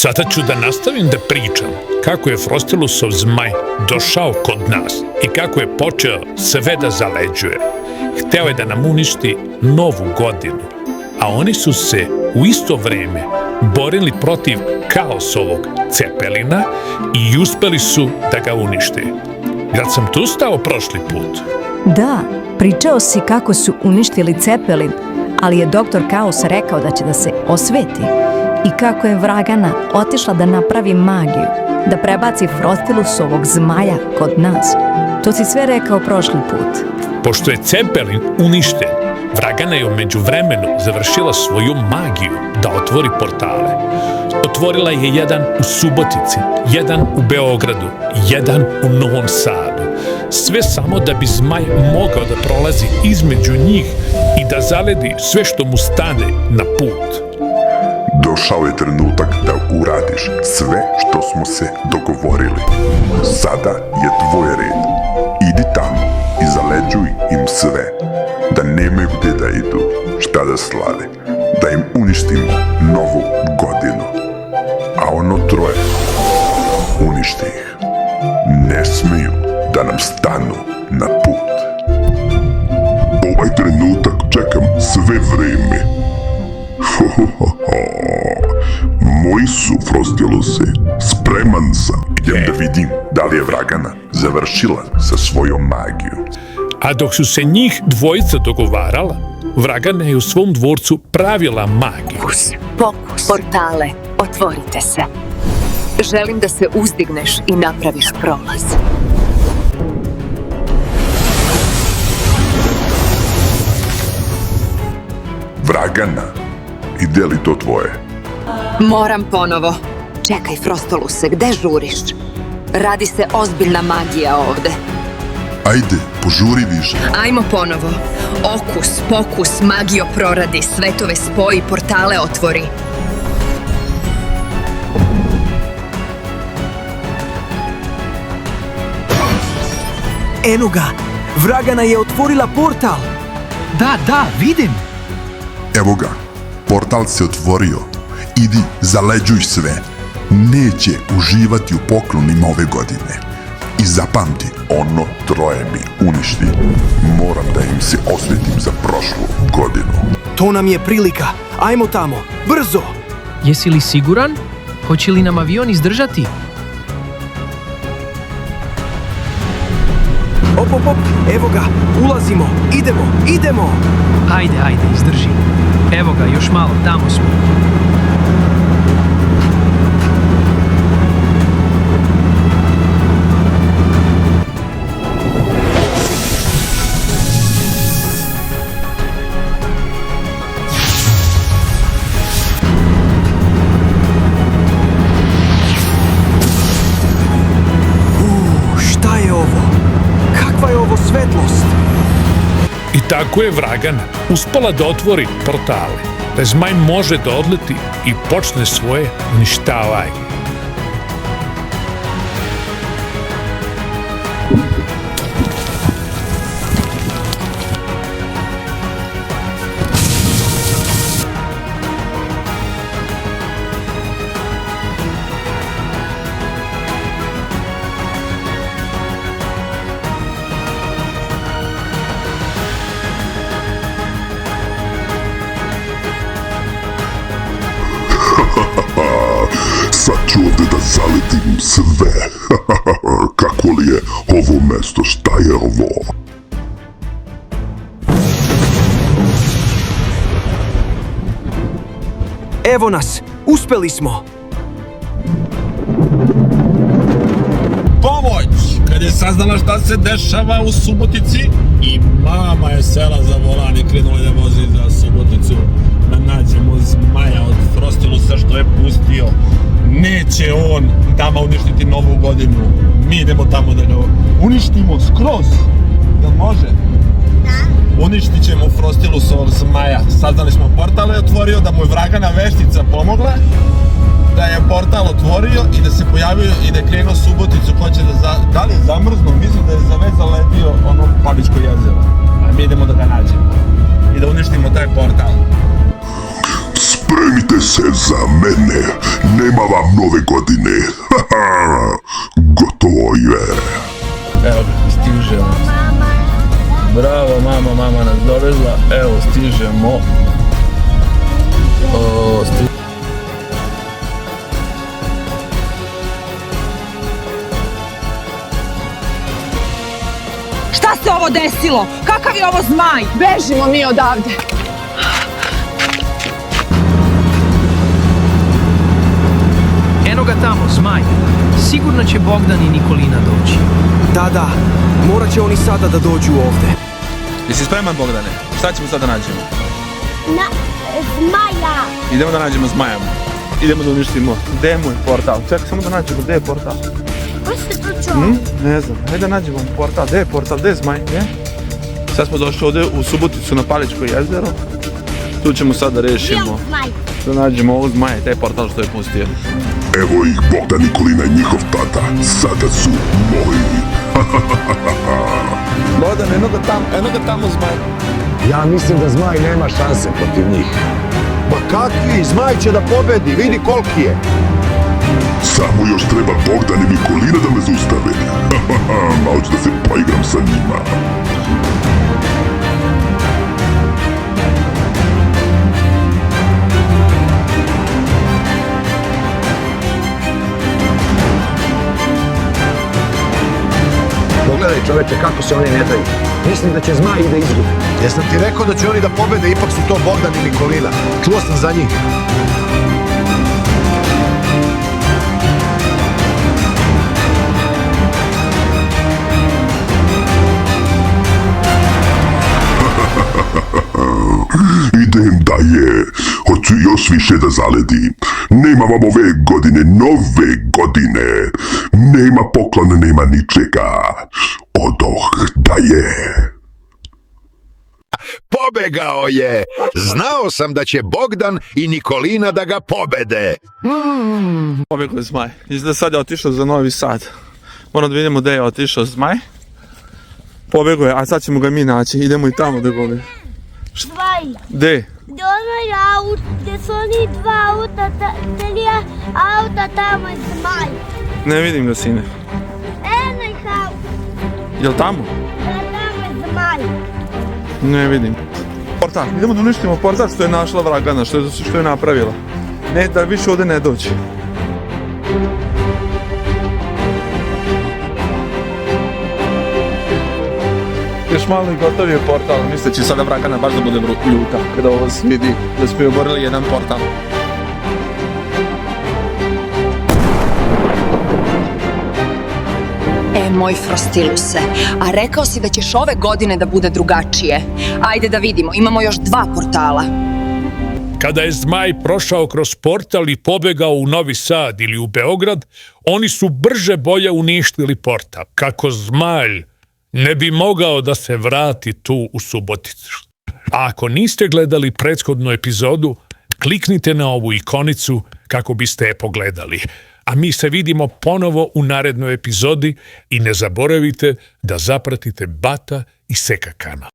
Sada ću da nastavim da pričam kako je Frostilusov zmaj došao kod nas i kako je počeo sve da zaleđuje. Hteo je da nam uništi novu godinu, a oni su se u isto vreme borili protiv Kaosovog Cepelina i uspeli su da ga unište. Jel sam tu stao prošli put? Da, pričao si kako su uništili Cepelin, ali je doktor Kaos rekao da će da se osveti i kako je Vragana otišla da napravi magiju, da prebaci Frostilusovog zmaja kod nas. To si sve rekao prošli put. Pošto je Cepelin uništen, Vragana je umeđu vremenu završila svoju magiju da otvori portale. Otvorila je jedan u Subotici, jedan u Beogradu, jedan u Novom Sadu. Sve samo da bi zmaj mogao da prolazi između njih i da zaledi sve što mu stane na put. Došao je trenutak da uradiš sve što smo se dogovorili. Sada je tvoj red. Idi tamo i zaleđuj im sve, da nemaju gde da idu, šta da slave, da im uništimo novu godinu. A ono troje, uništi ih. Ne smiju da nam stanu na put. Ovaj trenutak čekam sve vreme. Moji su, Frostiluse, spreman sam. Idem da vidim da li je Vragana završila sa svojom magijom. A dok su se njih dvojica dogovarala, Vragana je u svom dvorcu pravila magiju. Pokus. Portale, otvorite se. Želim da se uzdigneš i napraviš prolaz. Vragana, ide li to tvoje? Moram ponovo. Čekaj, Frostoluse, gde žuriš? Radi se ozbiljna magija ovde. Ajde, požuri više. Ajmo ponovo. Okus, pokus, magio proradi, svetove spoji, portale otvori. Eno ga, Vragana je otvorila portal. Da, vidim. Evo ga, portal se otvorio. Idi, zaleđuj sve. Neće uživati u poklonima ove godine. I zapamti, ono troje mi uništi. Moram da im se osvetim za prošlu godinu. To nam je prilika. Ajmo tamo, brzo! Jesi li siguran? Hoće li nam avion izdržati? Op, evo ga, ulazimo, idemo! Ajde, izdrži. Evo ga, još malo, tamo smo. Šta je ovo? Kakva je ovo svetlost? I tako je Vragana uspela da otvori portale, da zmaj može da odleti i počne svoje uništavanje. Sad ću ovde da zaletim sve. Kako li je ovo mesto? Šta je ovo? Evo nas, uspeli smo! Pomoć! Kad je saznala šta se dešava u Subotici i mama je sela za volan i krenula da vozi za Suboticu da nađemo zmaja od Frostilusa što je pustio. Neće on tamo uništiti novu godinu. Mi idemo tamo da ga uništimo skroz. Jel može? Da. Uništit ćemo Frostilusovog zmaja. Saznali smo, portal je otvorio, da mu je Vragana veštica pomogla, da je portal otvorio i da se pojavio i da je krenuo Suboticu. Hoće da li je zamrznuo? Mislim da je za već zaledio ono Pavičko jezero. A mi idemo da ga nađemo i da uništimo taj portal. Spremite se za mene, nema vam nove godine. Gotovo je. Evo ga, stižemo. Bravo, mama nas dovezla. Evo, stižemo. Šta se ovo desilo? Kakav je ovo zmaj? Bežimo mi odavde. Eno ga tamo, zmaj. Sigurno će Bogdan i Nikolina doći. Da, morat će oni sada da dođu ovde. Jesi spreman, Bogdane? Šta ćemo sada da nađemo? Zmaja. Idemo da nađemo zmaja. Idemo da uništimo. Gde je moj portal? Čekaj samo da nađemo. Gde je portal? Ko se to čuo? Ne znam. Hajde da nađemo portal. Gde je portal? Gde je zmaj? Sad smo došli ovde u Suboticu na Paličko jezero. Tu ćemo sad da rešimo. Da nađemo ovo zmaja i taj portal što je pustio. Evo ih Bogdan, Nikolina i njihov tata. Sada su moji. Bogdan, eno ga tamo zmaj. Ja mislim da zmaj nema šanse protiv njih. Ma kakvi? Zmaj će da pobedi, vidi koliki je. Samo još treba Bogdan i Nikolina da me zaustave. Malo ću da se poigram sa njima. Pogledaj čoveče kako se oni ne daju. Mislim da će zmaj da izgubi. Jesam ti rekao da će oni da pobede, ipak su to Bogdan i Nikolina. Čuo sam za njih. Idem dalje, hoću još više da zaledim. Nema vam ove godine, nove godine. Nema poklona, nema ničega. Odoh dalje. Pobegao je! Znao sam da će Bogdan i Nikolina da ga pobede. Pobegao je zmaj. Izgleda sad je otišao za Novi Sad. Moram da vidimo gde je otišao zmaj. Pobegao je, a sad ćemo ga mi naći. Idemo i tamo da govorimo. Zmaj. Gde? Gde onaj aut, gde su oni dva auta, telija auta, tamo je zmaj. Ne vidim ga, sine. Enaj aut. Jel tamo? Da, tamo je zmaj. Ne vidim. Portal, idemo da uništimo portal što je našla vragana, što je napravila. Ne, da više ovde ne doći. Još malo i gotov je portal. Misle će sada vragana baš da bude ljuta kada ovo vidi da smo joj oborili jedan portal. Moj Frostiluse, a rekao si da ćeš ove godine da bude drugačije. Ajde da vidimo, imamo još 2 portala. Kada je zmaj prošao kroz portal i pobegao u Novi Sad ili u Beograd, oni su brže bolje uništili portal, kako zmaj ne bi mogao da se vrati tu u Suboticu. A ako niste gledali prethodnu epizodu, kliknite na ovu ikonicu kako biste je pogledali. A mi se vidimo ponovo u narednoj epizodi i ne zaboravite da zapratite Bata i Seka kanal.